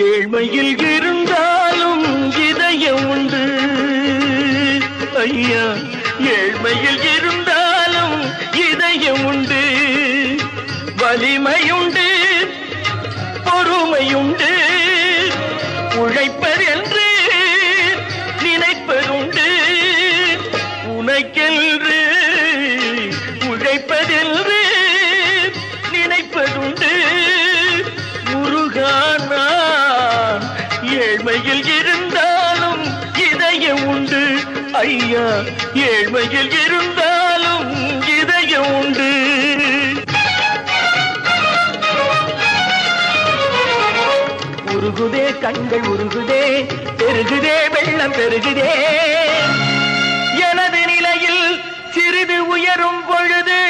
ஏழ்மையில் இருந்தாலும் இதயம் உண்டு ஐயா, ஏழ்மையில் இருந்தாலும் இதயம் உண்டு, வலிமையுண்டு, பொறுமையுண்டு, உழைப்பதென்று நினைப்பதுண்டு, உனக்கென்று உழைப்பதென்று நினைப்பதுண்டு. முருகானா ஏழ்மையில் இருந்தாலும் இதயம் உண்டு ஐயா, ஏழ்மையில் இருந்தாலும் இதயம் உண்டு. உருகுதே கண்கள் உருகுதே, பெருகுதே வெள்ளம் பெருகுதே, எனது நிலையில் சிறிது உயரும் பொழுது